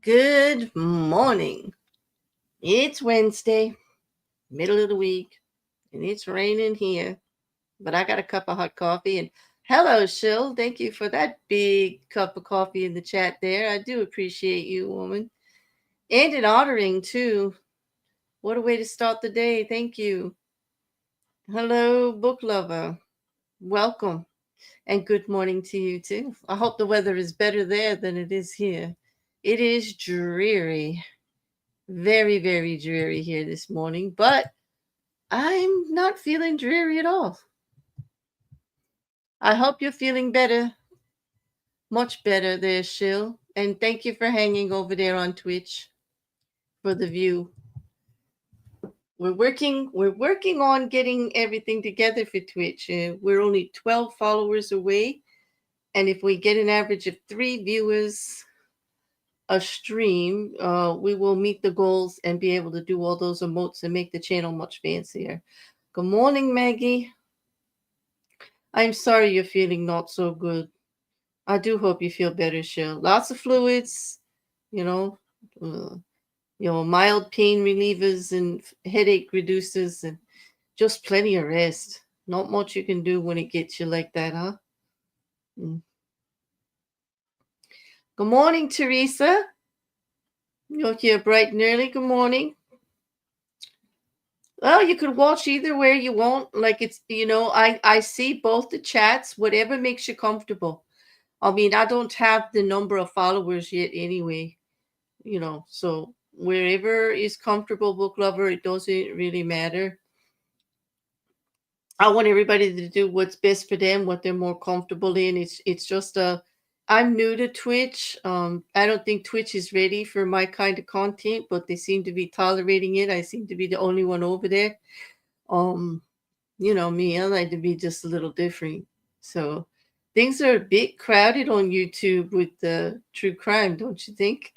Good morning. It's Wednesday, middle of the week, and it's raining here. But I got a cup of hot coffee. And hello, Shill. Thank you for that big cup of coffee in the chat there. I do appreciate you, woman. And in honoring, too. What a way to start the day. Thank you. Hello, book lover. Welcome. And good morning to you, too. I hope the weather is better there than it is here. It is dreary. Very, very dreary here this morning, but I'm not feeling dreary at all. I hope you're feeling better, much better there, Shill. And thank you for hanging over there on Twitch for the view. We're working on getting everything together for Twitch. We're only 12 followers away, and if we get an average of 3 viewers a stream, we will meet the goals and be able to do all those emotes and make the channel much fancier. Good morning, Maggie. I'm sorry you're feeling not so good. I do hope you feel better, Shell. Lots of fluids, you know, uh, mild pain relievers and headache reducers, and just plenty of rest. Not much you can do when it gets you like that, huh? Mm. Good morning, Teresa. You're here bright and early. Good morning. Well, you could watch either way you want. Like it's, I see both the chats, whatever makes you comfortable. I mean, I don't have the number of followers yet anyway, so wherever is comfortable, book lover, it doesn't really matter. I want everybody to do what's best for them, what they're more comfortable in. It's just I'm new to Twitch. I don't think Twitch is ready for my kind of content, but they seem to be tolerating it. I seem to be the only one over there. Me, I like to be just a little different. So things are a bit crowded on YouTube with the true crime, don't you think?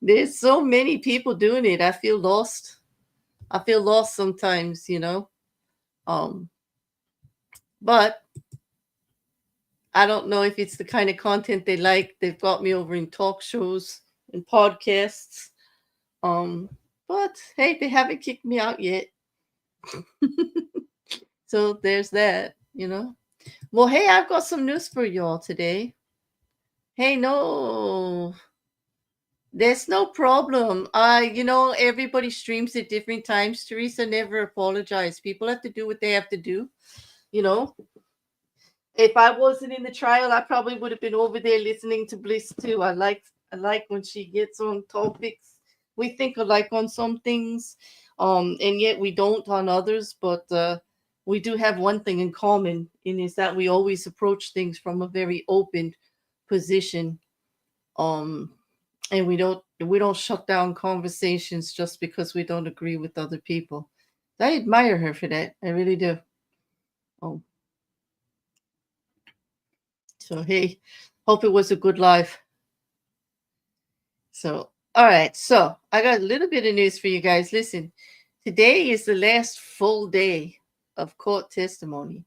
There's so many people doing it. I feel lost. I feel lost sometimes, But I don't know if it's the kind of content they like. They've got me over in talk shows and podcasts. But hey, they haven't kicked me out yet. So there's that, Well, hey, I've got some news for y'all today. Hey, no, there's no problem. Everybody streams at different times. Teresa, never apologize. People have to do what they have to do. If I wasn't in the trial, I probably would have been over there listening to Bliss too. I like when she gets on topics. We think alike on some things, and yet we don't on others. But we do have one thing in common, and is that we always approach things from a very open position. And we don't shut down conversations just because we don't agree with other people. I admire her for that. I really do. Oh, so hey, hope it was a good live. So, all right. So I got a little bit of news for you guys. Listen, today is the last full day of court testimony.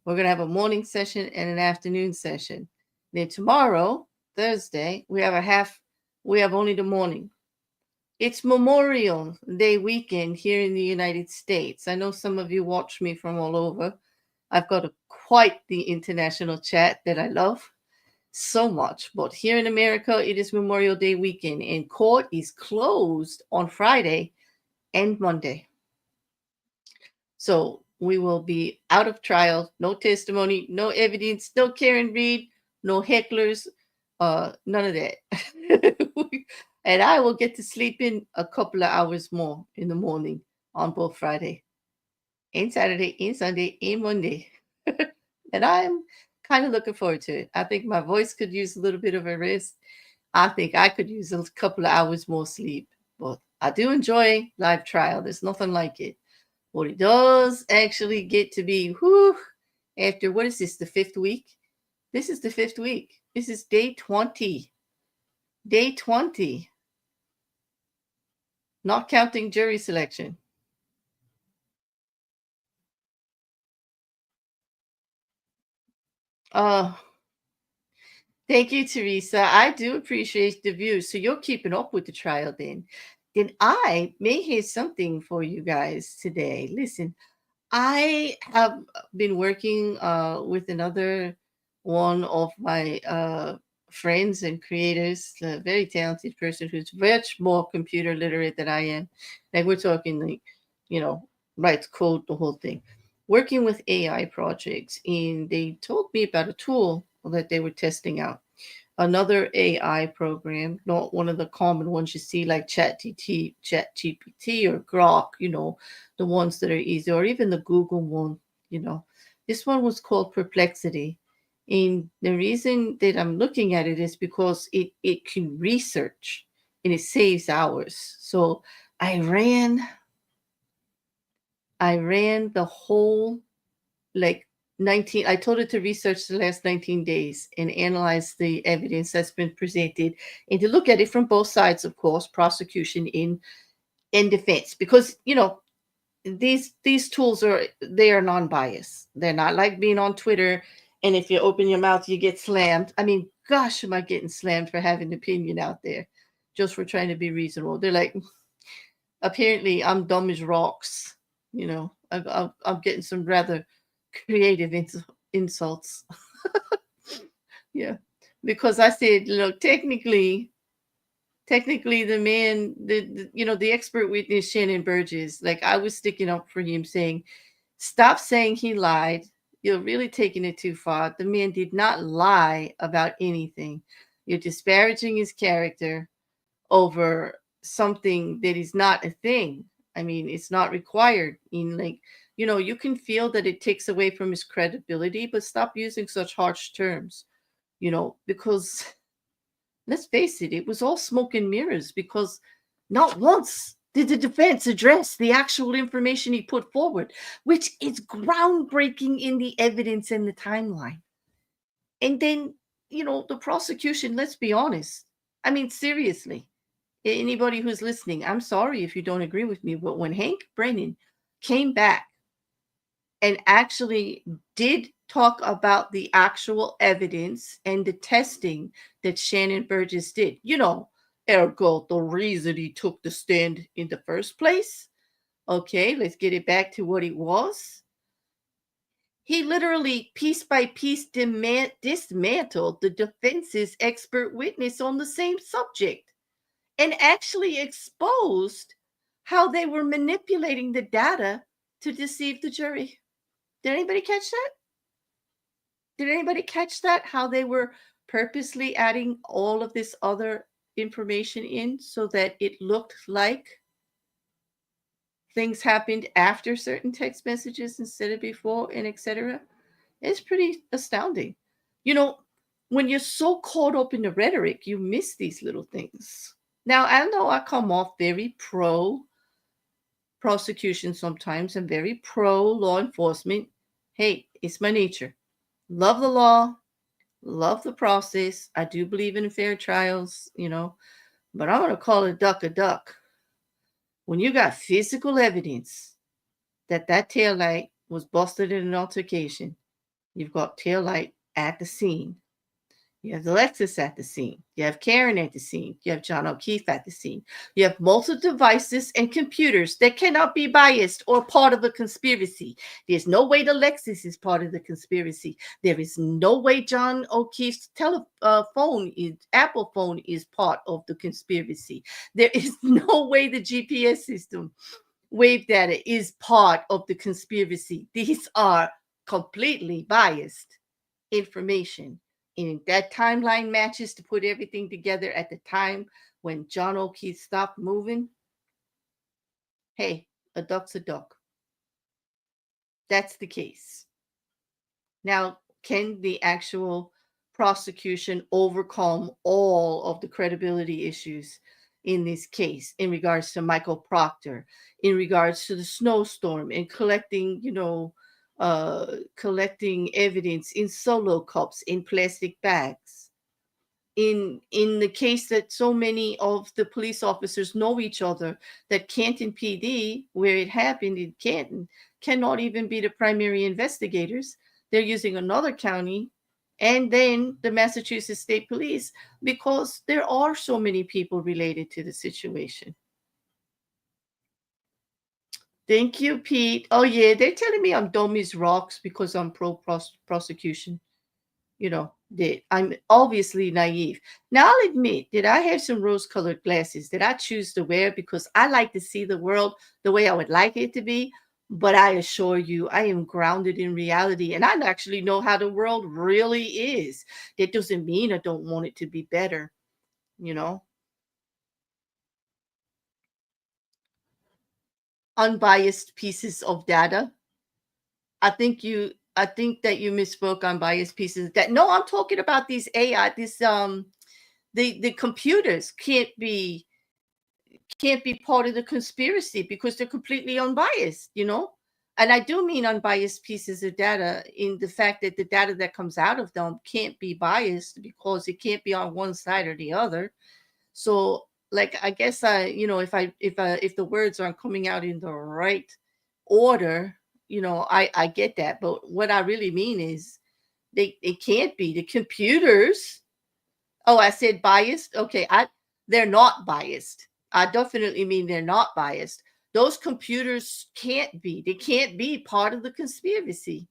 We're gonna have a morning session and an afternoon session. Then tomorrow, Thursday, we have only the morning. It's Memorial Day weekend here in the United States. I know some of you watch me from all over. I've got quite the international chat that I love so much. But here in America, it is Memorial Day weekend, and court is closed on Friday and Monday. So we will be out of trial, no testimony, no evidence, no Karen Reed, no hecklers, none of that. And I will get to sleep in a couple of hours more in the morning on both Friday and Saturday and Sunday and Monday. And I'm kind of looking forward to it. I think my voice could use a little bit of a rest. I think I could use a couple of hours more sleep. But I do enjoy live trial. There's nothing like it. What it does actually get to be, after, what is this, the 5th week? This is the 5th week. This is day 20. Day 20. Not counting jury selection. Thank you, Teresa. I do appreciate the view. So you're keeping up with the trial then. Then I may hear something for you guys today. Listen, I have been working with another one of my friends and creators, a very talented person who's much more computer literate than I am. Like we're talking like, you know, writes code, the whole thing. Working with AI projects, and they told me about a tool that they were testing out, another AI program, not one of the common ones you see like ChatGPT or Grok, the ones that are easy, or even the Google one, you know. This one was called Perplexity. And the reason that I'm looking at it is because it can research and it saves hours. So I ran I ran the whole like 19, I told it to research the last 19 days and analyze the evidence that's been presented and to look at it from both sides, of course, prosecution in defense, because these tools they are non-biased. They're not like being on Twitter, and if you open your mouth you get slammed. I mean, gosh, am I getting slammed for having an opinion out there just for trying to be reasonable. They're like, apparently I'm dumb as rocks. I'm getting some rather creative insults. Yeah, because I said, technically, the man, the expert witness Shannon Burgess, like I was sticking up for him, saying, stop saying he lied. You're really taking it too far. The man did not lie about anything. You're disparaging his character over something that is not a thing. I mean, it's not required. In like, you can feel that it takes away from his credibility, but stop using such harsh terms, because let's face it, it was all smoke and mirrors, because not once did the defense address the actual information he put forward, which is groundbreaking in the evidence and the timeline. And then, the prosecution, let's be honest. I mean, seriously, anybody who's listening, I'm sorry if you don't agree with me, but when Hank Brennan came back and actually did talk about the actual evidence and the testing that Shannon Burgess did, ergo the reason he took the stand in the first place. Okay, let's get it back to what it was. He literally, piece by piece, dismantled the defense's expert witness on the same subject and actually exposed how they were manipulating the data to deceive the jury. Did anybody catch that? Did anybody catch that? How they were purposely adding all of this other information in so that it looked like things happened after certain text messages instead of before, and etc. It's pretty astounding. You know, when you're so caught up in the rhetoric, you miss these little things. Now, I know I come off very pro prosecution sometimes and very pro law enforcement. Hey, it's my nature. Love the law, love the process. I do believe in fair trials, but I'm going to call a duck a duck. When you got physical evidence that tail light was busted in an altercation, you've got tail light at the scene. You have Alexis at the scene. You have Karen at the scene. You have John O'Keefe at the scene. You have multiple devices and computers that cannot be biased or part of a conspiracy. There's no way the Lexus is part of the conspiracy. There is no way John O'Keefe's Apple phone is part of the conspiracy. There is no way the GPS system, wave data, is part of the conspiracy. These are completely biased information. And that timeline matches to put everything together at the time when John O'Keefe stopped moving. Hey, a duck's a duck. That's the case. Now, can the actual prosecution overcome all of the credibility issues in this case in regards to Michael Proctor, in regards to the snowstorm and collecting, collecting evidence in solo cups, in plastic bags? In the case that so many of the police officers know each other, that Canton PD, where it happened in Canton, cannot even be the primary investigators. They're using another county and then the Massachusetts State Police, because there are so many people related to the situation. Thank you, Pete. Oh yeah, they're telling me I'm dumb as rocks because I'm pro prosecution. You know, that I'm obviously naive. Now I'll admit that I have some rose-colored glasses that I choose to wear because I like to see the world the way I would like it to be. But I assure you, I am grounded in reality and I actually know how the world really is. That doesn't mean I don't want it to be better, you know. Unbiased pieces of data. I think that you misspoke on biased pieces that no, I'm talking about these AI, this the computers can't be part of the conspiracy because they're completely unbiased, you know? And I do mean unbiased pieces of data in the fact that the data that comes out of them can't be biased because it can't be on one side or the other. So like I guess if the words aren't coming out in the right order, I get that. But what I really mean is it can't be. The computers. Oh, I said biased. Okay, I they're not biased. I definitely mean they're not biased. Those computers can't be. They can't be part of the conspiracy.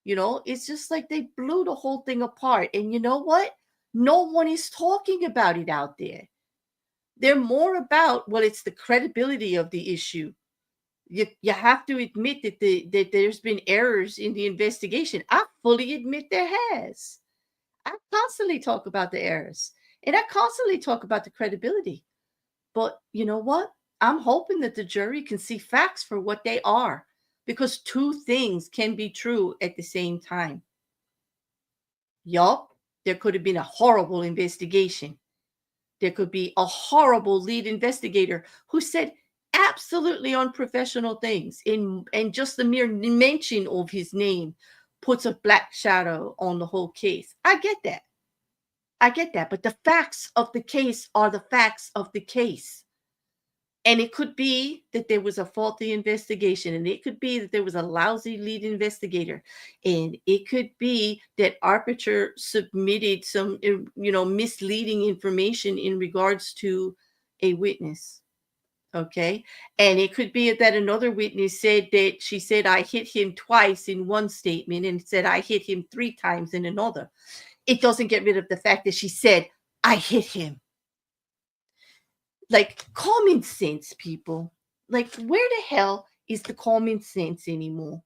It's just like they blew the whole thing apart. And you know what? No one is talking about it out there. They're more about, well, it's the credibility of the issue. You have to admit that there's been errors in the investigation. I fully admit there has. I constantly talk about the errors and I constantly talk about the credibility. But you know what? I'm hoping that the jury can see facts for what they are because two things can be true at the same time. Yup, there could have been a horrible investigation. There could be a horrible lead investigator who said absolutely unprofessional things and just the mere mention of his name puts a black shadow on the whole case. I get that. I get that, but the facts of the case are the facts of the case. And it could be that there was a faulty investigation, and it could be that there was a lousy lead investigator, and it could be that Arbiter submitted some, misleading information in regards to a witness. Okay. And it could be that another witness said that she said, I hit him twice in one statement and said, I hit him 3 times in another. It doesn't get rid of the fact that she said, I hit him. Like common sense, people. Like, where the hell is the common sense anymore?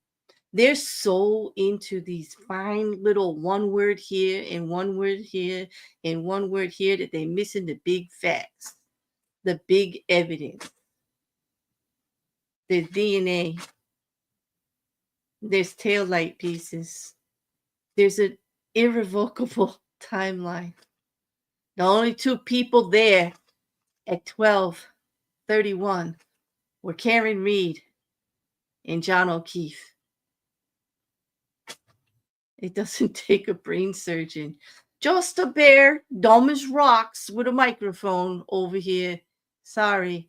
They're so into these fine little one word here and one word here and one word here that they're missing the big facts, the big evidence. There's DNA, there's taillight pieces, there's an irrevocable timeline. The only two people there at 12:31 were Karen Reed and John O'Keefe. It doesn't take a brain surgeon. Just a bear, dumb as rocks, with a microphone over here. Sorry.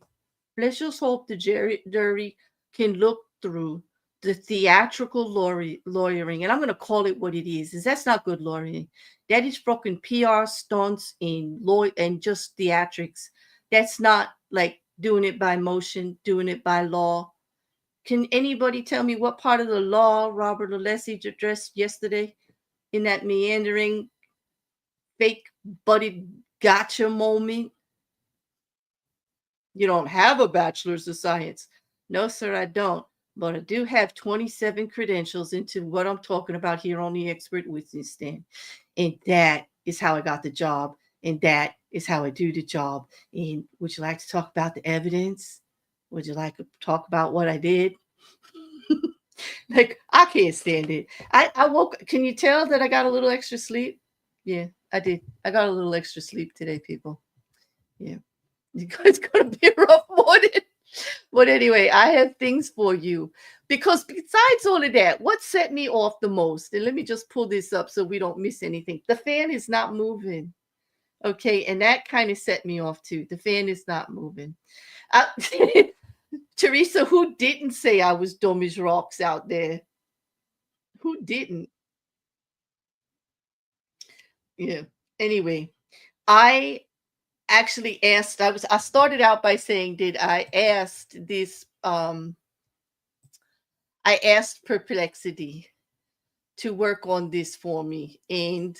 Let's just hope the jury can look through the theatrical lawyering, and I'm going to call it what it is that's not good lawyering. That is fucking PR stunts and just theatrics. That's not like doing it by motion, doing it by law. Can anybody tell me what part of the law Robert Alessi addressed yesterday in that meandering, fake butted gotcha moment? You don't have a bachelor's of science. No, sir, I don't. But I do have 27 credentials into what I'm talking about here on the expert witness stand. And that is how I got the job. And that is how I do the job. And would you like to talk about the evidence? Would you like to talk about what I did? Like, I can't stand it. I woke. Can you tell that I got a little extra sleep? Yeah, I did. I got a little extra sleep today, people. Yeah. It's going to be a rough morning. But anyway, I have things for you. Because besides all of that, what set me off the most, and let me just pull this up so we don't miss anything. The fan is not moving. Okay, and that kind of set me off too. The fan is not moving. Teresa, who didn't say I was dumb as rocks out there? Who didn't? Yeah. Anyway, I actually asked, I started out by saying, did I asked Perplexity to work on this for me. And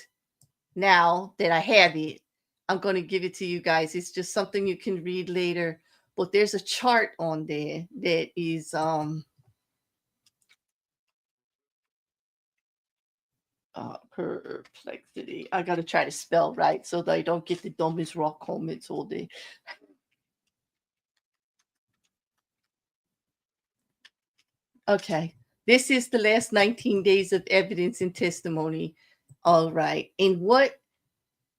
now that I have it, I'm going to give it to you guys. It's just something you can read later, but there's a chart on there that is Perplexity. I got to try to spell right so that I don't get the dumbest rock comments all day. Okay. This is the last 19 days of evidence and testimony. All right. And what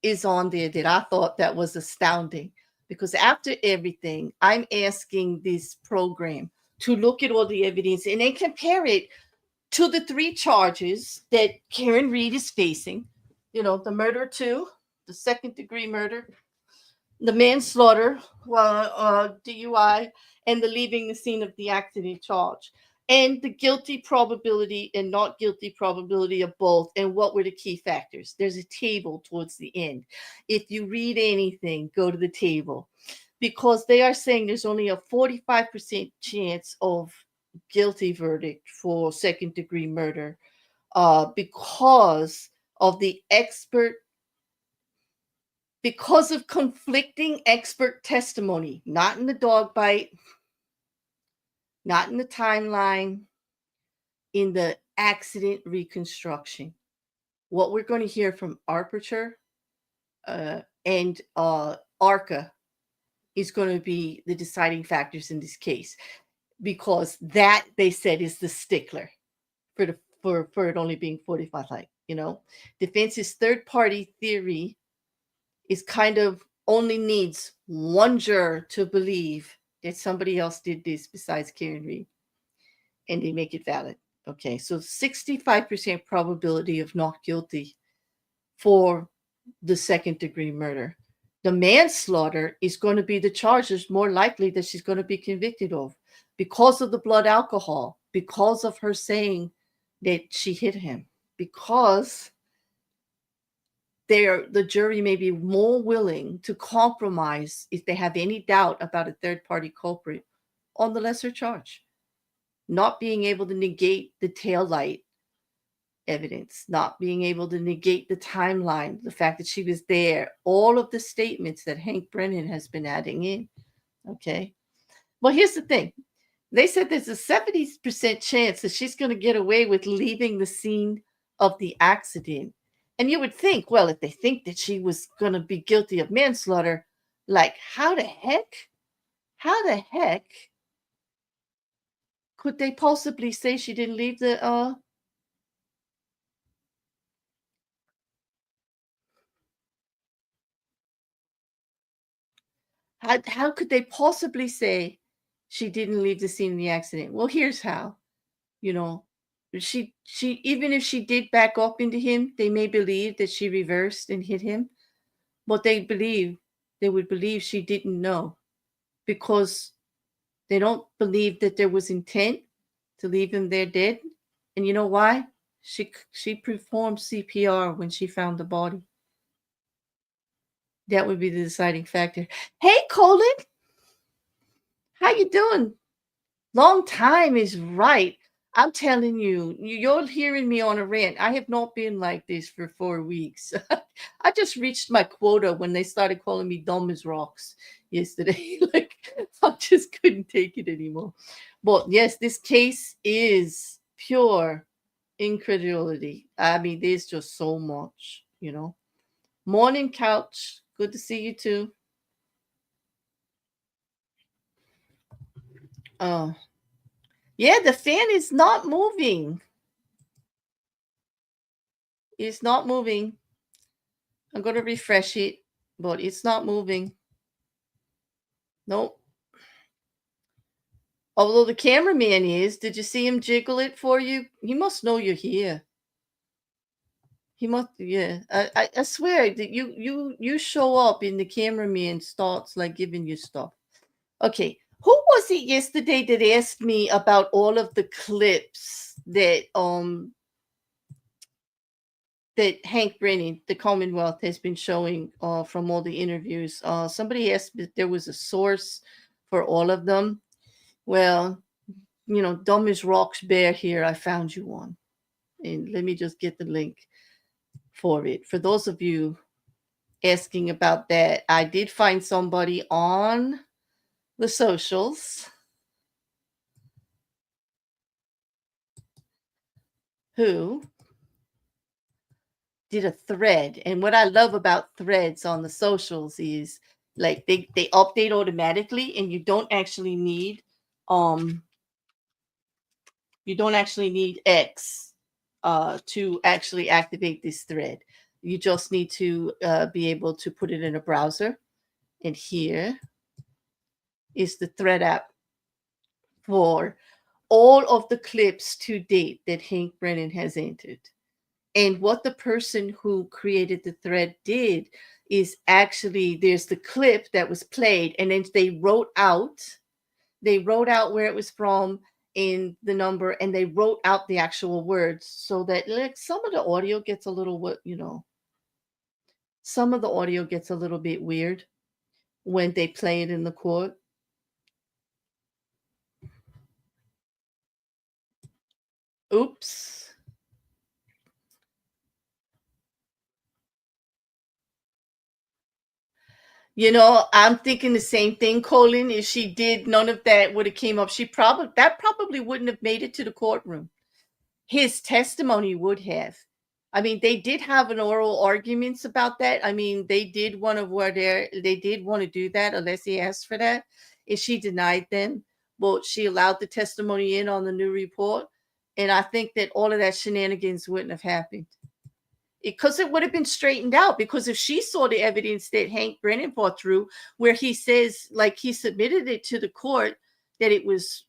is on there that I thought that was astounding? Because after everything, I'm asking this program to look at all the evidence and then compare it to the three charges that Karen Reed is facing. You know, the murder two, the second degree murder, the manslaughter, DUI, and the leaving the scene of the accident charge, and the guilty probability and not guilty probability of both, and what were the key factors. There's a table towards the end. If you read anything, go to the table, because they are saying there's only a 45% chance of guilty verdict for second degree murder because of conflicting expert testimony, not in the dog bite, not in the timeline, in the accident reconstruction. What we're going to hear from Archer and Arca is going to be the deciding factors in this case, because that, they said, is the stickler for it only being 45. Like, defense's third party theory is kind of only needs one juror to believe that somebody else did this besides Karen Reed, and they make it valid. Okay, so 65% probability of not guilty for the second degree murder. The manslaughter is going to be the charges more likely that she's going to be convicted of, because of the blood alcohol, because of her saying that she hit him, because the jury may be more willing to compromise if they have any doubt about a third party culprit on the lesser charge. Not being able to negate the taillight evidence, not being able to negate the timeline, the fact that she was there, all of the statements that Hank Brennan has been adding in. Okay. Well, here's the thing. They said there's a 70% chance that she's going to get away with leaving the scene of the accident. And you would think, well, if they think that she was going to be guilty of manslaughter, like, how the heck could they possibly say she didn't leave the how could they possibly say she didn't leave the scene of the accident? Well, here's how. You know, she even if she did back up into him, they may believe that she reversed and hit him, but they would believe she didn't know, because they don't believe that there was intent to leave him there dead. And you know why? She performed CPR when she found the body. That would be the deciding factor. Hey, Colin, how you doing? Long time is right. I'm telling you, you're hearing me on a rant. I have not been like this for 4 weeks. I just reached my quota when they started calling me dumb as rocks yesterday. Like, I just couldn't take it anymore. But yes, this case is pure incredulity. I mean, there's just so much. Morning, Couch. Good to see you too. Oh, yeah, the fan is not moving. It's not moving. I'm going to refresh it, but it's not moving. Nope. Although the cameraman is, did you see him jiggle it for you? He must know you're here. He must, yeah. I swear that you show up and the cameraman starts like giving you stuff. Okay, who was it yesterday that asked me about all of the clips that that Hank Brennan, the Commonwealth, has been showing from all the interviews. Somebody asked if there was a source for all of them. Well, dumb as rocks bear here, I found you one. And let me just get the link for it. For those of you asking about that, I did find somebody on the socials who did a thread. And what I love about threads on the socials is like they update automatically, and um you don't actually need X to actually activate this thread. You just need to be able to put it in a browser. And here is the thread app for all of the clips to date that Hank Brennan has entered. And what the person who created the thread did is actually there's the clip that was played, and then they wrote out where it was from in the number, and they wrote out the actual words, so that like some of the audio gets a little some of the audio gets a little bit weird when they play it in the court. Oops. I'm thinking the same thing, Colin. If she did, none of that would have came up. That probably wouldn't have made it to the courtroom. His testimony would have. I mean, they did have an oral arguments about that. I mean, they did want to do that. Alessi asked for that. And she denied them. Well, she allowed the testimony in on the new report. And I think that all of that shenanigans wouldn't have happened, because it would have been straightened out. Because if she saw the evidence that Hank Brennan brought through, where he says like he submitted it to the court that it was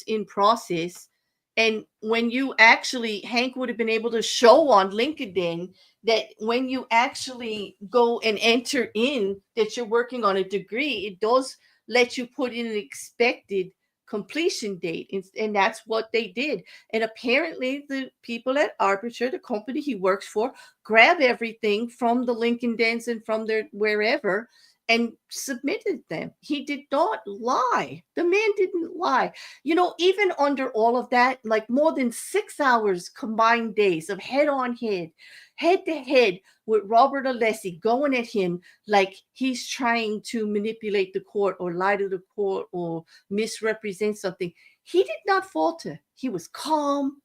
in process, and when you actually Hank would have been able to show on LinkedIn that when you actually go and enter in that you're working on a degree, it does let you put in an expected completion date, and that's what they did. And apparently the people at Arbiter, the company he works for, grab everything from the Lincoln Dens and from their wherever and submitted them. He did not lie. The man didn't lie. Even under all of that, like more than 6 hours combined days of head to head with Robert Alessi going at him like he's trying to manipulate the court or lie to the court or misrepresent something. He did not falter. He was calm.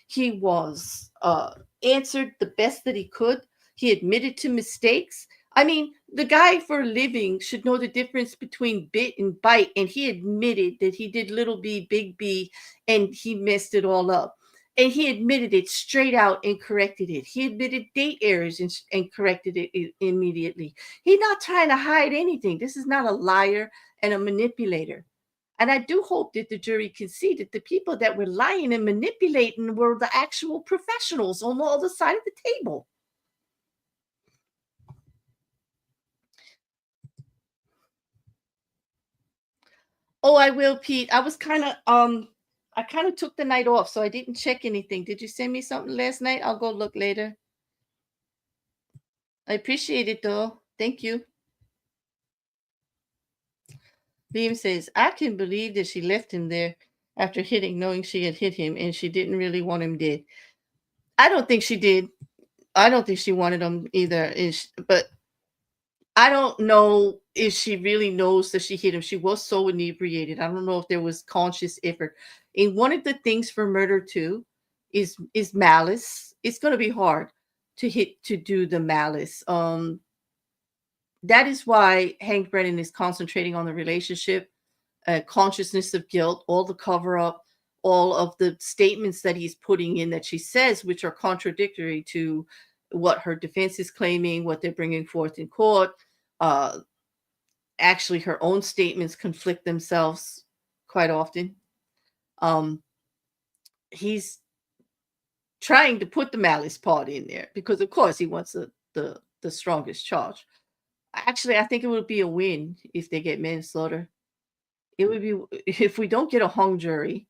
He was answered the best that he could. He admitted to mistakes. I mean, the guy for a living should know the difference between bit and byte, and he admitted that he did little b, big B, and he messed it all up. And he admitted it straight out and corrected it. He admitted date errors and corrected it immediately. He's not trying to hide anything. This is not a liar and a manipulator. And I do hope that the jury can see that the people that were lying and manipulating were the actual professionals on the other side of the table. Oh, I will, Pete. I kind of took the night off, so I didn't check anything. Did you send me something last night? I'll go look later. I appreciate it though. Thank you. Liam says, I can believe that she left him there after hitting, knowing she had hit him and she didn't really want him dead. I don't think she did. I don't think she wanted him either. But I don't know if she really knows that she hit him. She was so inebriated. I don't know if there was conscious effort. And one of the things for murder too is malice. It's going to be hard to do the malice. That is why Hank Brennan is concentrating on the relationship, consciousness of guilt, all the cover up, all of the statements that he's putting in that she says, which are contradictory to what her defense is claiming, what they're bringing forth in court. Actually, her own statements conflict themselves quite often. He's trying to put the malice part in there because, of course, he wants the strongest charge. Actually, I think it would be a win if they get manslaughter. It would be if we don't get a hung jury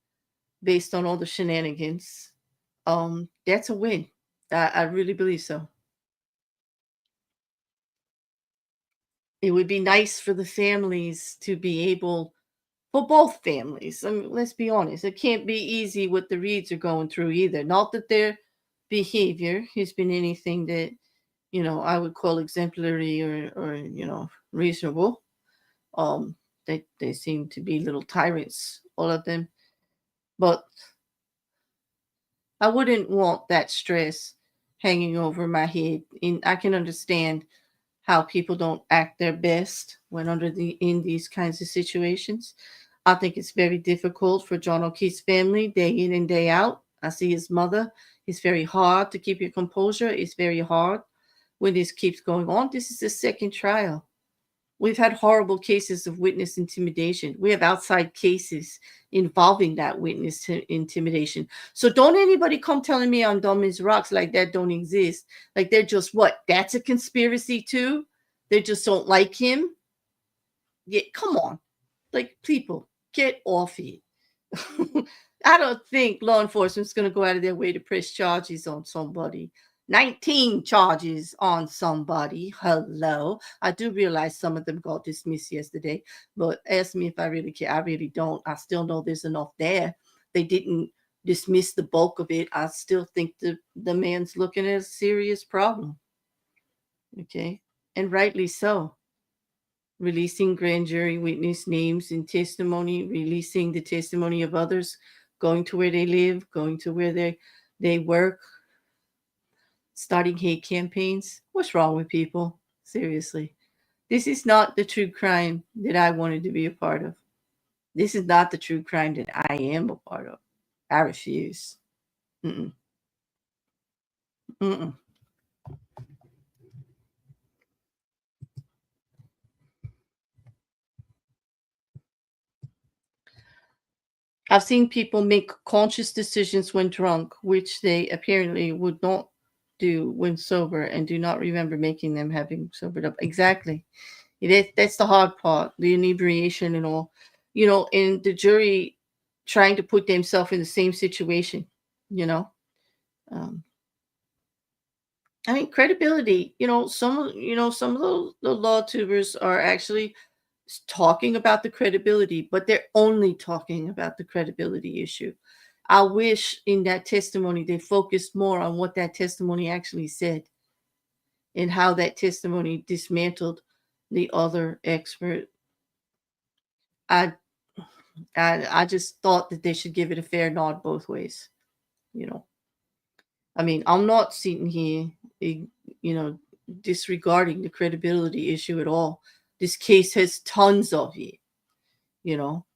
based on all the shenanigans. That's a win. I really believe so. It would be nice for the families to be able, for both families. I mean, let's be honest. It can't be easy what the Reeds are going through either. Not that their behavior has been anything that, I would call exemplary or reasonable. They seem to be little tyrants, all of them. But I wouldn't want that stress hanging over my head. And I can understand how people don't act their best when in these kinds of situations. I think it's very difficult for John O'Keefe's family day in and day out. I see his mother. It's very hard to keep your composure. It's very hard when this keeps going on. This is the second trial. We've had horrible cases of witness intimidation. We have outside cases involving that witness intimidation. So don't anybody come telling me I'm dumb as rocks like that don't exist. Like they're just what? That's a conspiracy too? They just don't like him? Yeah, come on. Like people, get off it. I don't think law enforcement's going to go out of their way to press charges on somebody. 19 charges on somebody. Hello. I do realize some of them got dismissed yesterday, but ask me if I really care. I really don't. I still know there's enough there. They didn't dismiss the bulk of it. I still think the man's looking at a serious problem. Okay. And rightly so. Releasing grand jury witness names and testimony, releasing the testimony of others, going to where they live, going to where they work, starting hate campaigns. What's wrong with people? Seriously. This is not the true crime that I wanted to be a part of. This is not the true crime that I am a part of. I refuse. Mm-mm. Mm-mm. I've seen people make conscious decisions when drunk, which they apparently would not do when sober and do not remember making them having sobered up. Exactly. That's the hard part, the inebriation and all. And the jury trying to put themselves in the same situation, you know. Um, I mean, credibility, some of the law tubers are actually talking about the credibility, but they're only talking about the credibility issue. I wish in that testimony they focused more on what that testimony actually said and how that testimony dismantled the other expert. I I just thought that they should give it a fair nod both ways. You know, I mean, I'm not sitting here, eh, you know, disregarding the credibility issue at all. This case has tons of it. You know,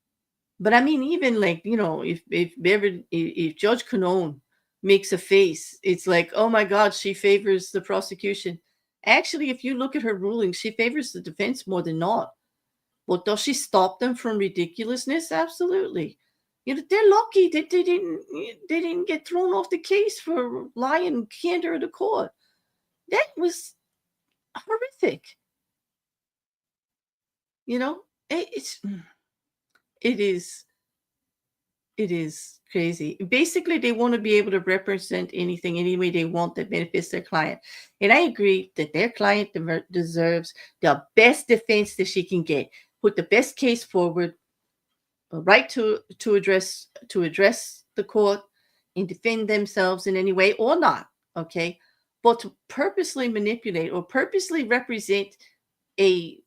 But I mean, even like, if Judge Cannone makes a face, it's like, oh my God, she favors the prosecution. Actually, if you look at her ruling, she favors the defense more than not. Well, does she stop them from ridiculousness? Absolutely. They're lucky that they didn't get thrown off the case for lying candor of the court. That was horrific. You know, it is It is crazy. Basically, they want to be able to represent anything any way they want that benefits their client. And I agree that their client deserves the best defense that she can get. Put the best case forward, a right to address the court and defend themselves in any way or not. Okay, but to purposely manipulate or purposely represent a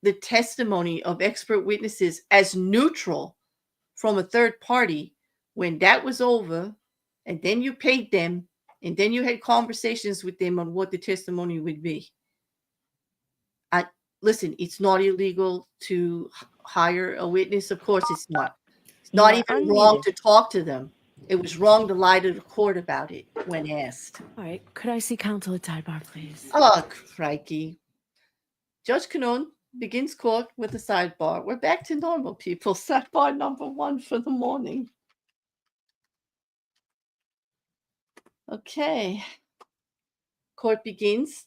the testimony of expert witnesses as neutral from a third party when that was over, and then you paid them, and then you had conversations with them on what the testimony would be. I Listen, it's not illegal to hire a witness. Of course it's not. It's You not are even wrong unmuted. to talk to them. It was wrong to lie to the court about it when asked. All right. Could I see counsel at sidebar, please? Oh, crikey. Judge Cannone begins court with a sidebar. We're back to normal, people. Sidebar number 1 for the morning. Okay. Court begins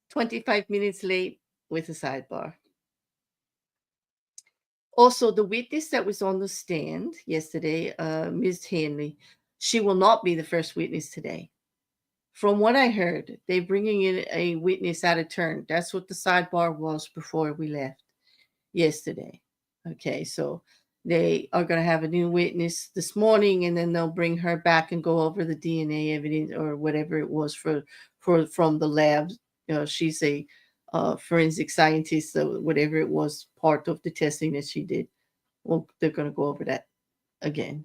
25 minutes late with a sidebar. Also, the witness that was on the stand yesterday, Ms. Hanley, she will not be the first witness today. From what I heard, they're bringing in a witness out of turn. That's what the sidebar was before we left yesterday. Okay, so they are going to have a new witness this morning, and then they'll bring her back and go over the DNA evidence or whatever it was for from the lab. She's a forensic scientist, so whatever it was, part of the testing that she did. Well, they're going to go over that again.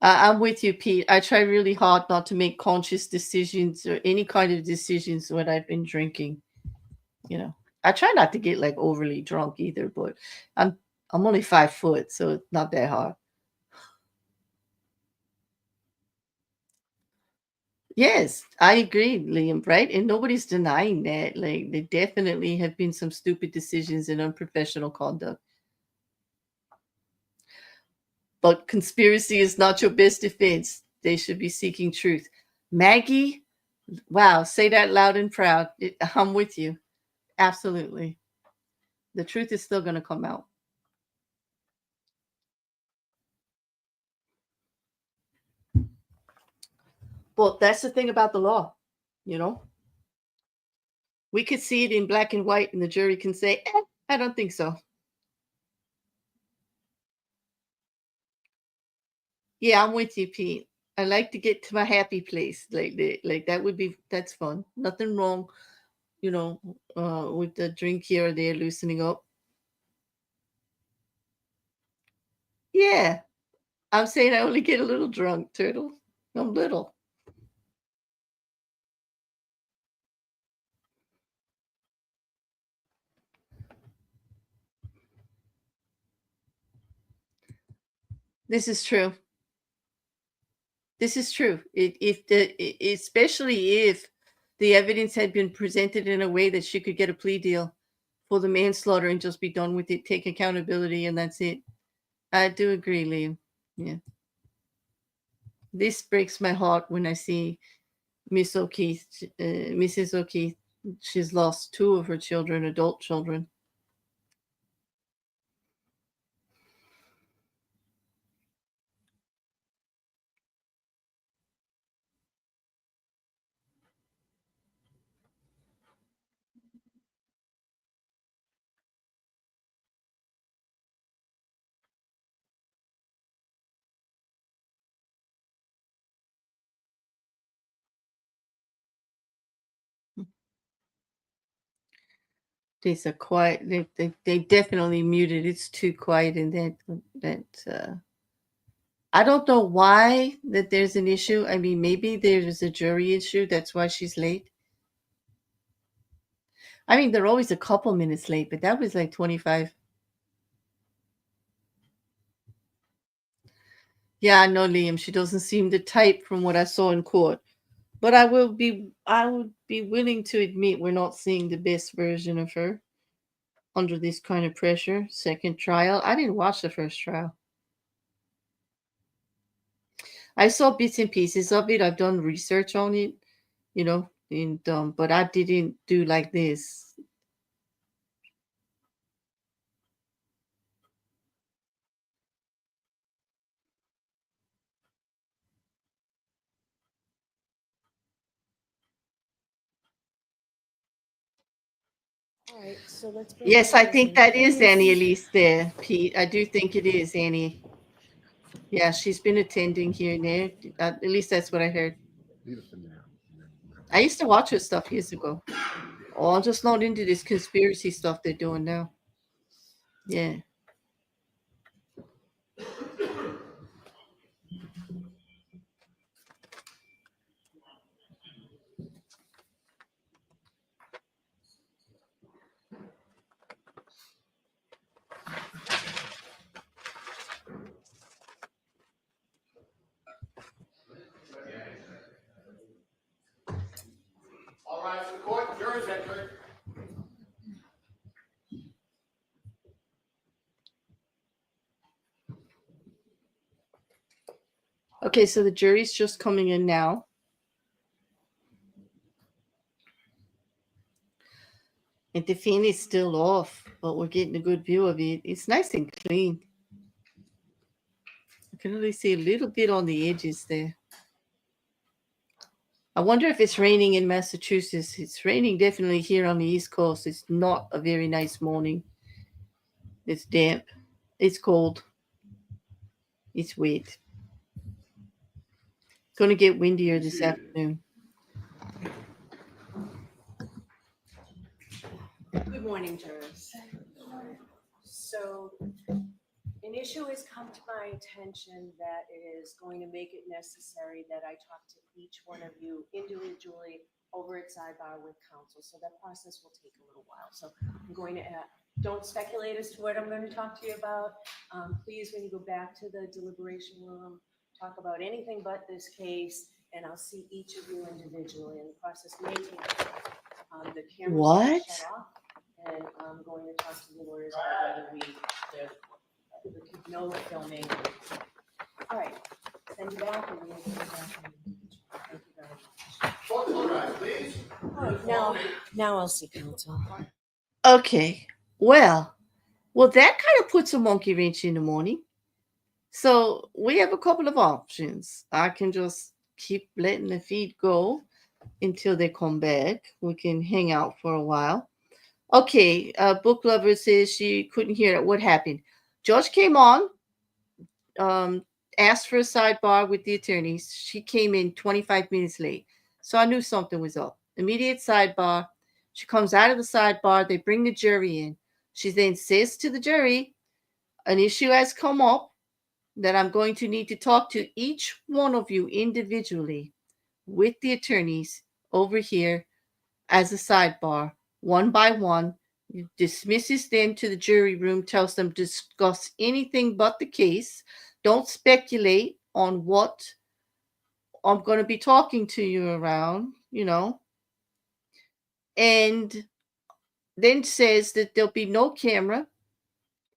I'm with you, Pete. I try really hard not to make conscious decisions or any kind of decisions when I've been drinking. I try not to get like overly drunk either, but I'm I'm only 5 foot, so it's not that hard. Yes, I agree, Liam, right? And nobody's denying that. Like, there definitely have been some stupid decisions and unprofessional conduct. But conspiracy is not your best defense. They should be seeking truth. Maggie, wow, say that loud and proud. I'm with you. Absolutely. The truth is still going to come out. Well, that's the thing about the law, you know? We could see it in black and white, and the jury can say, I don't think so. Yeah, I'm with you, Pete. I like to get to my happy place. Like that would be that's fun. Nothing wrong, with the drink here or there loosening up. Yeah. I'm saying I only get a little drunk, Turtle. I'm little. This is true. This is true. Especially if the evidence had been presented in a way that she could get a plea deal for the manslaughter and just be done with it, take accountability, and that's it. I do agree, Liam. Yeah. This breaks my heart when I see Mrs. O'Keefe. She's lost 2 of her children, adult children. There's a quiet. They definitely muted. It's too quiet in that. I don't know why that there's an issue. I mean, maybe there's a jury issue. That's why she's late. I mean, they're always a couple minutes late, but that was like 25. Yeah, I know, Liam. She doesn't seem the type from what I saw in court. But I would be willing to admit we're not seeing the best version of her under this kind of pressure. Second trial. I didn't watch the first trial. I saw bits and pieces of it. I've done research on it, and but I didn't do like this. All right, so let's bring Yes, I Charles think in, that is Annie please. Elise there, Pete. I do think it is Annie. Yeah, she's been attending here and there. At least that's what I heard. I used to watch her stuff years ago. Oh, I'm just not into this conspiracy stuff they're doing now. Yeah. All right, the court, jurors entered. Okay, so the jury's just coming in now. And the fan is still off, but we're getting a good view of it. It's nice and clean. can only see a little bit on the edges there. I wonder if it's raining in Massachusetts. It's raining definitely here on the East Coast. It's not a very nice morning. It's damp. It's cold. It's wet. It's going to get windier this afternoon. Good morning, jurors. So an issue has come to my attention that is going to make it necessary that I talk to each one of you individually over at Sidebar with counsel. So that process will take a little while. So I'm going to don't speculate as to what I'm going to talk to you about. Please, when you go back to the deliberation room, talk about anything but this case, and I'll see each of you individually. And the process may take the cameras will What? shut off, and I'm going to talk to the lawyers about whether we no filming. All right, send you back and we'll go back. Thank you very much. Talk to the guys, please. All right, now I'll see counsel. Okay. Well, that kind of puts a monkey wrench in the morning. So we have a couple of options. I can just keep letting the feed go until they come back. We can hang out for a while. Okay, book lover says she couldn't hear it. What happened? Judge came on, asked for a sidebar with the attorneys. She came in 25 minutes late. So I knew something was up. Immediate sidebar. She comes out of the sidebar. They bring the jury in. She then says to the jury, an issue has come up that I'm going to need to talk to each one of you individually with the attorneys over here as a sidebar, one by one. Dismisses them to the jury room, tells them to discuss anything but the case. Don't speculate on what I'm going to be talking to you around, and then says that there'll be no camera,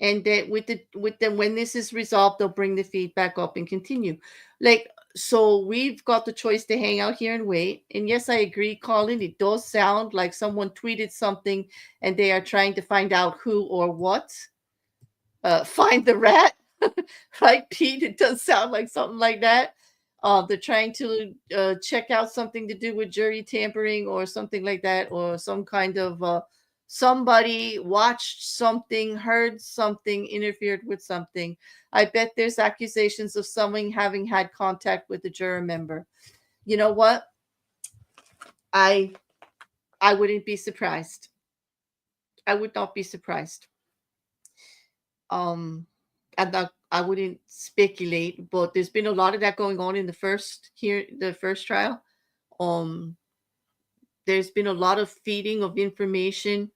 and that with them when this is resolved, they'll bring the feedback up and continue. So we've got the choice to hang out here and wait. And yes, I agree, Colin. It does sound like someone tweeted something and they are trying to find out who or what. Find the rat, right, Pete? It does sound like something like that. They're trying to check out something to do with jury tampering or something like that, or some kind of somebody watched something, heard something, interfered with something. I bet there's accusations of someone having had contact with a juror member. You know what? I wouldn't be surprised. I would not be surprised. I wouldn't speculate, but there's been a lot of that going on in the first trial. There's been a lot of feeding of information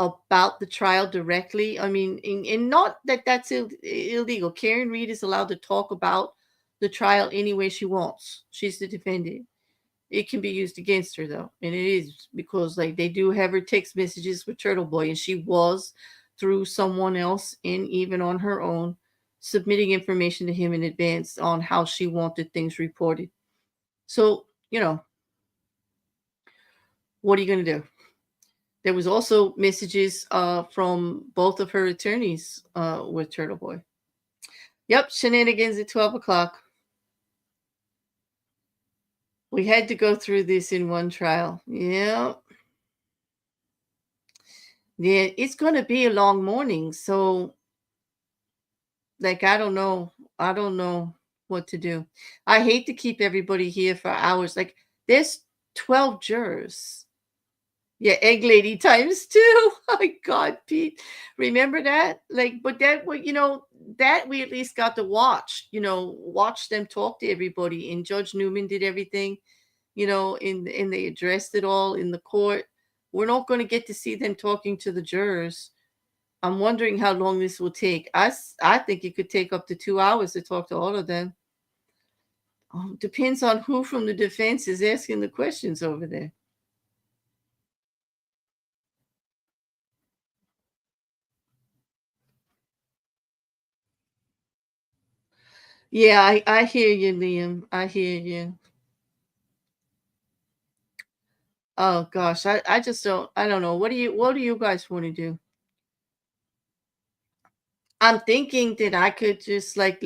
about the trial directly. I mean, and not that that's illegal. Karen Reed is allowed to talk about the trial any way she wants. She's the defendant. It can be used against her though, and it is because they do have her text messages with Turtle Boy, and she was through someone else and even on her own submitting information to him in advance on how she wanted things reported. So, what are you going to do? There was also messages from both of her attorneys with Turtle Boy. Yep, shenanigans at 12 o'clock. We had to go through this in one trial. Yeah. Yeah, it's going to be a long morning. So, I don't know. I don't know what to do. I hate to keep everybody here for hours. There's 12 jurors. Yeah, egg lady times 2. Oh my God, Pete. Remember that? But that, that we at least got to watch, watch them talk to everybody. And Judge Newman did everything, and they addressed it all in the court. We're not going to get to see them talking to the jurors. I'm wondering how long this will take. I think it could take up to 2 hours to talk to all of them. Depends on who from the defense is asking the questions over there. Yeah, I hear you, Liam. I hear you. Oh gosh, I just I don't know. What do you guys want to do? I'm thinking that I could just let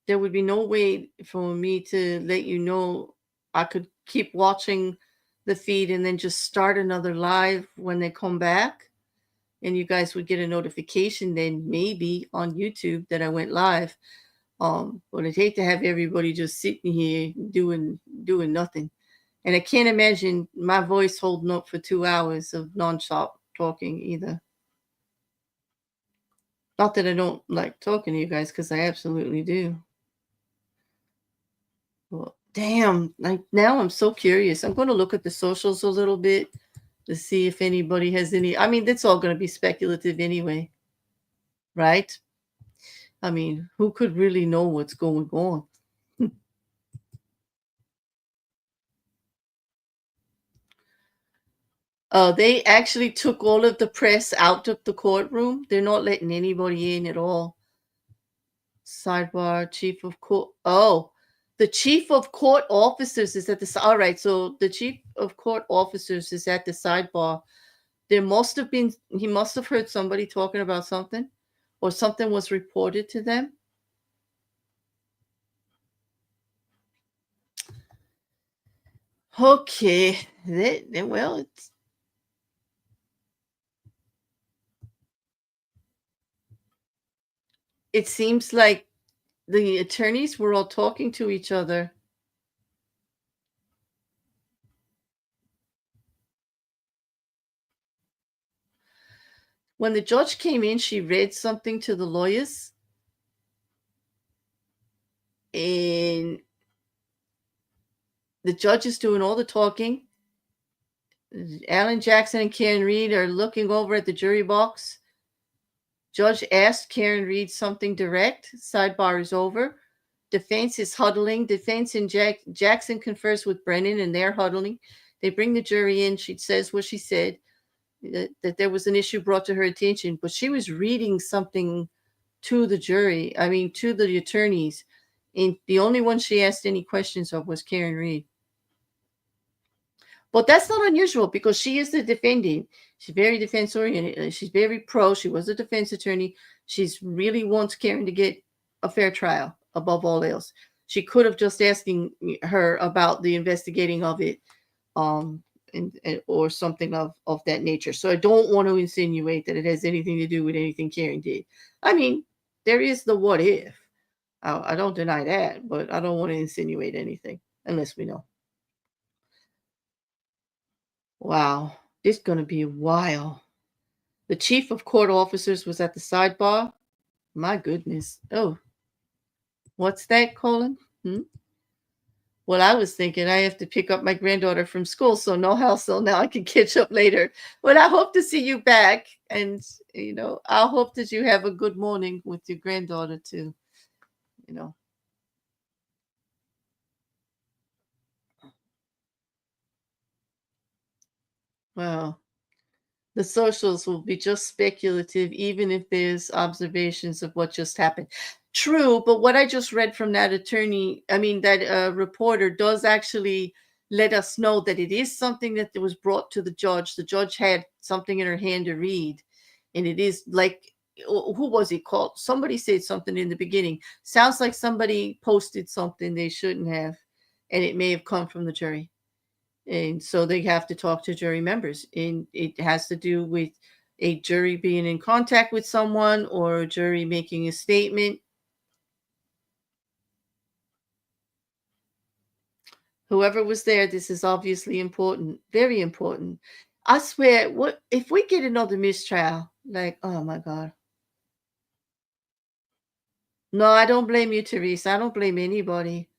there would be no way for me to let you know. I could keep watching the feed and then just start another live when they come back, and you guys would get a notification then maybe on YouTube that I went live. But I'd hate to have everybody just sitting here doing nothing. And I can't imagine my voice holding up for 2 hours of nonstop talking either. Not that I don't like talking to you guys, because I absolutely do. Well, damn, like now I'm so curious. I'm going to look at the socials a little bit to see if anybody has any. I mean, that's all going to be speculative anyway, right? I mean, who could really know what's going on? They actually took all of the press out of the courtroom. They're not letting anybody in at all. Sidebar, chief of court. Oh, the chief of court officers is at the. All right, so the chief of court officers is at the sidebar. There must have been. He must have heard somebody talking about something, or something was reported to them. Okay, well, it seems like the attorneys were all talking to each other. When the judge came in, she read something to the lawyers, and the judge is doing all the talking. Alan Jackson and Karen Reed are looking over at the jury box. Judge asked Karen Reed something direct. Sidebar is over. Defense is huddling. Defense and Jackson confers with Brennan, and they're huddling. They bring the jury in. She says what she said, that there was an issue brought to her attention, but she was reading something to the jury, to the attorneys. And the only one she asked any questions of was Karen Reed. But that's not unusual, because she is the defendant. She's very defense oriented. She's very pro. She was a defense attorney. She's really wants Karen to get a fair trial above all else. She could have just asking her about the investigating of it, and or something of that nature. So I don't want to insinuate that it has anything to do with anything Karen did. I mean, there is the what if. I don't deny that, but I don't want to insinuate anything unless we know. Wow, this is going to be a while. The chief of court officers was at the sidebar. My goodness. Oh, what's that, Colin? Well, I was thinking I have to pick up my granddaughter from school, so no hassle. Now I can catch up later. Well, I hope to see you back. And, I hope that you have a good morning with your granddaughter, too. Well, the socials will be just speculative, even if there's observations of what just happened. True, but what I just read from that that reporter does actually let us know that it is something that was brought to the judge. The judge had something in her hand to read, and it is like, who was he called? Somebody said something in the beginning. Sounds like somebody posted something they shouldn't have, and it may have come from the jury. And so they have to talk to jury members, and it has to do with a jury being in contact with someone or a jury making a statement. Whoever was there, this is obviously important, very important. I swear, what if we get another mistrial? Like, oh my God. No, I don't blame you, Teresa. I don't blame anybody.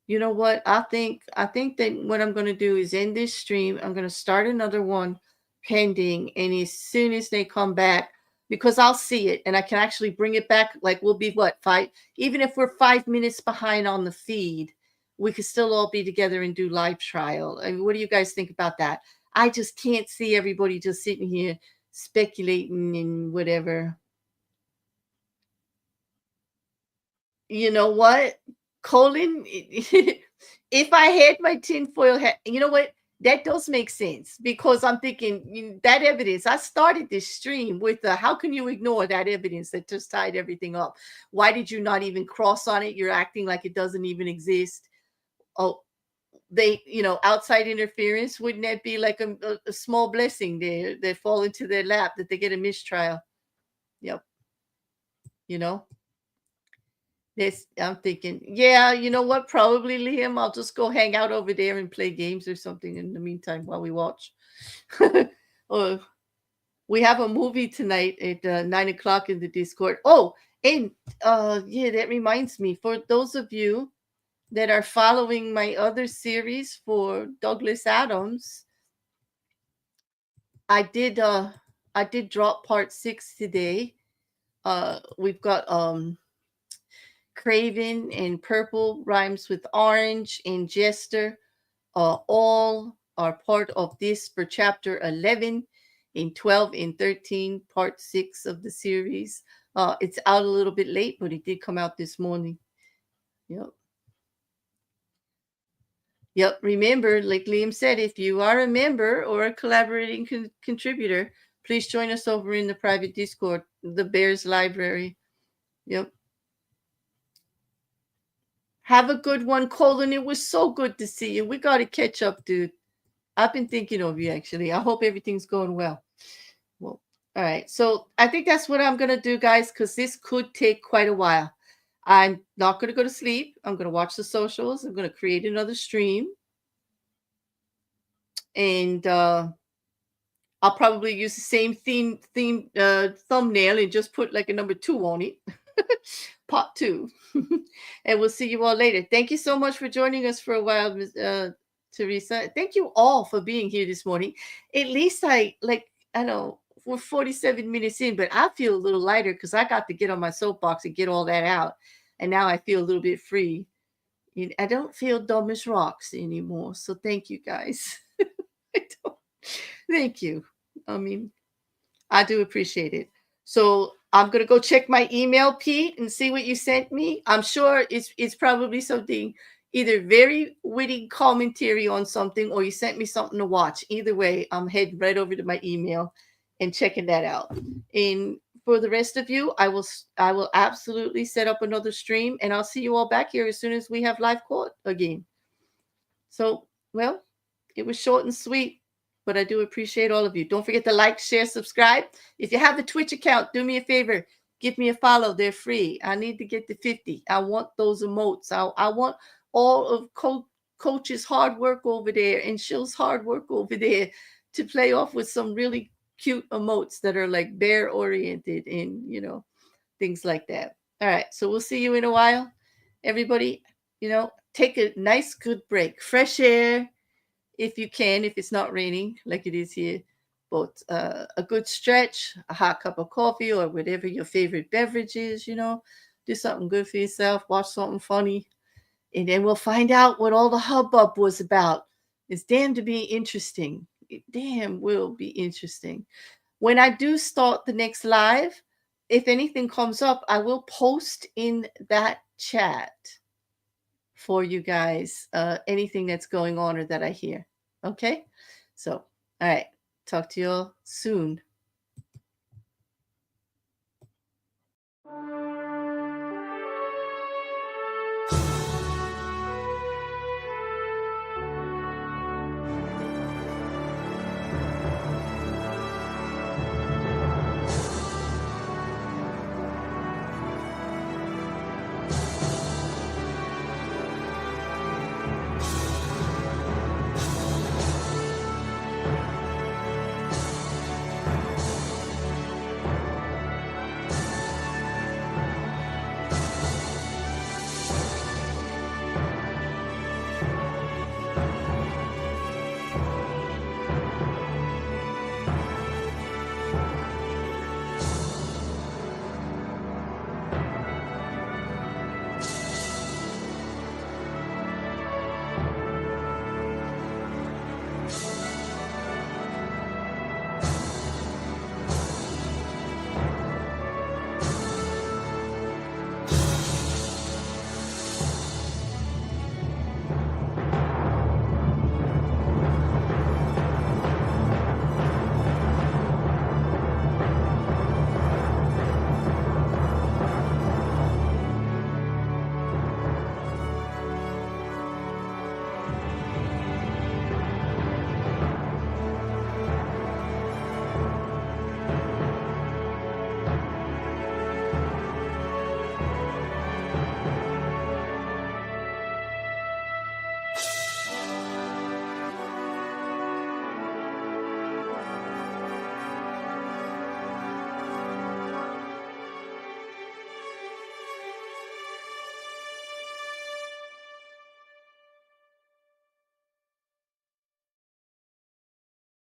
You know what? I think that what I'm going to do is end this stream. I'm going to start another one pending, and as soon as they come back, because I'll see it and I can actually bring it back. Like, we'll be what, 5, even if we're 5 minutes behind on the feed, we could still all be together and do live trial. I mean, what do you guys think about that? I just can't see everybody just sitting here speculating and whatever. You know what, Colin? If I had my tinfoil hat, you know what? that does make sense, because I'm thinking that evidence. I started this stream with how can you ignore that evidence that just tied everything up? Why did you not even cross on it? You're acting like it doesn't even exist. Oh, they, outside interference, wouldn't that be like a small blessing there that fall into their lap, that they get a mistrial? Yep. This, I'm thinking, yeah, you know what? Probably, Liam, I'll just go hang out over there and play games or something in the meantime while we watch. Or we have a movie tonight at 9 o'clock in the Discord. Oh, and yeah, that reminds me, for those of you that are following my other series for Douglas Adams, I did drop part 6 today. We've got Craven and Purple rhymes with orange and Jester, all are part of this for chapter 11 and 12 and 13, part 6 of the series. It's out a little bit late, but it did come out this morning. Yep. Yep. Remember, like Liam said, if you are a member or a collaborating contributor, please join us over in the private Discord, the Bears Library. Yep. Have a good one, Colin. It was so good to see you. We got to catch up, dude. I've been thinking of you, actually. I hope everything's going well. Well, all right. So I think that's what I'm going to do, guys, because this could take quite a while. I'm not going to go to sleep. I'm going to watch the socials. I'm going to create another stream. And I'll probably use the same theme thumbnail and just put like a number 2 on it. Part 2. And we'll see you all later. Thank you so much for joining us for a while, Ms. Teresa. Thank you all for being here this morning. At least I know we're 47 minutes in, but I feel a little lighter because I got to get on my soapbox and get all that out. And now I feel a little bit free. I don't feel dumb as rocks anymore. So thank you, guys. Thank you. I mean, I do appreciate it. So I'm going to go check my email, Pete, and see what you sent me. I'm sure it's probably something, either very witty commentary on something, or you sent me something to watch. Either way, I'm heading right over to my email and checking that out. And for the rest of you, I will absolutely set up another stream, and I'll see you all back here as soon as we have live court again. So, well, it was short and sweet, but I do appreciate all of you. Don't forget to like, share, subscribe. If you have a Twitch account, do me a favor. Give me a follow. They're free. I need to get to 50. I want those emotes. I want all of Coach's hard work over there and Shill's hard work over there to play off with some really cute emotes that are like bear oriented and, things like that. All right. So we'll see you in a while. Everybody, take a nice, good break. Fresh air, if you can, if it's not raining like it is here. But a good stretch, a hot cup of coffee, or whatever your favorite beverage is, do something good for yourself, watch something funny, and then we'll find out what all the hubbub was about. It's damn to be interesting. It damn will be interesting. When I do start the next live, if anything comes up, I will post in that chat for you guys anything that's going on or that I hear. Okay? So, all right. Talk to you all soon.